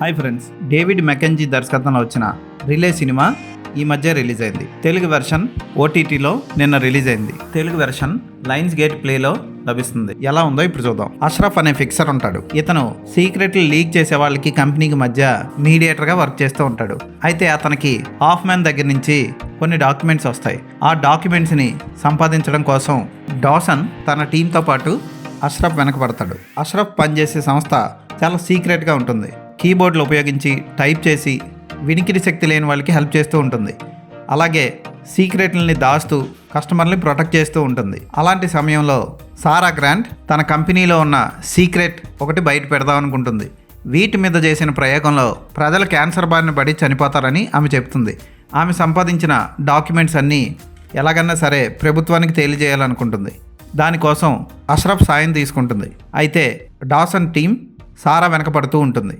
Hi friends, David Mackenzie దర్శకత్వంలో వచ్చిన relay cinema ఈ మధ్య రిలీజ్ అయింది. తెలుగు వెర్షన్ ఓటీటీలో నిన్న రిలీజ్ అయింది. తెలుగు వెర్షన్ లయన్స్ గేట్ ప్లేలో లభిస్తుంది. ఎలా ఉందో ఇప్పుడు చూద్దాం. అష్రఫ్ అనే ఫిక్సర్ ఉంటాడు. ఇతను సీక్రెట్లు లీక్ చేసే వాళ్ళకి కంపెనీకి మధ్య మీడియేటర్గా వర్క్ చేస్తూ ఉంటాడు. అయితే అతనికి హాఫ్ మ్యాన్ దగ్గర నుంచి కొన్ని డాక్యుమెంట్స్ వస్తాయి. ఆ డాక్యుమెంట్స్ని సంపాదించడం కోసం డాసన్ తన టీంతో పాటు అష్రఫ్ వెనకబడతాడు. అష్రఫ్ పనిచేసే సంస్థ చాలా సీక్రెట్గా ఉంటుంది. కీబోర్డ్లు ఉపయోగించి టైప్ చేసి వినికిడి శక్తి లేని వాళ్ళకి హెల్ప్ చేస్తూ ఉంటుంది. అలాగే సీక్రెట్లని దాస్తూ కస్టమర్ని ప్రొటెక్ట్ చేస్తూ ఉంటుంది. అలాంటి సమయంలో సారా గ్రాంట్ తన కంపెనీలో ఉన్న సీక్రెట్ ఒకటి బయట పెడదాం అనుకుంటుంది. వీటి మీద చేసిన ప్రయోగంలో ప్రజలు క్యాన్సర్ బారిన పడి చనిపోతారని ఆమె చెప్తుంది. ఆమె సంపాదించిన డాక్యుమెంట్స్ అన్నీ ఎలాగన్నా సరే ప్రభుత్వానికి తెలియజేయాలనుకుంటుంది. దానికోసం అష్రఫ్ సాయం తీసుకుంటుంది. అయితే డాసన్ టీం సారా వెనకపడుతూ ఉంటుంది.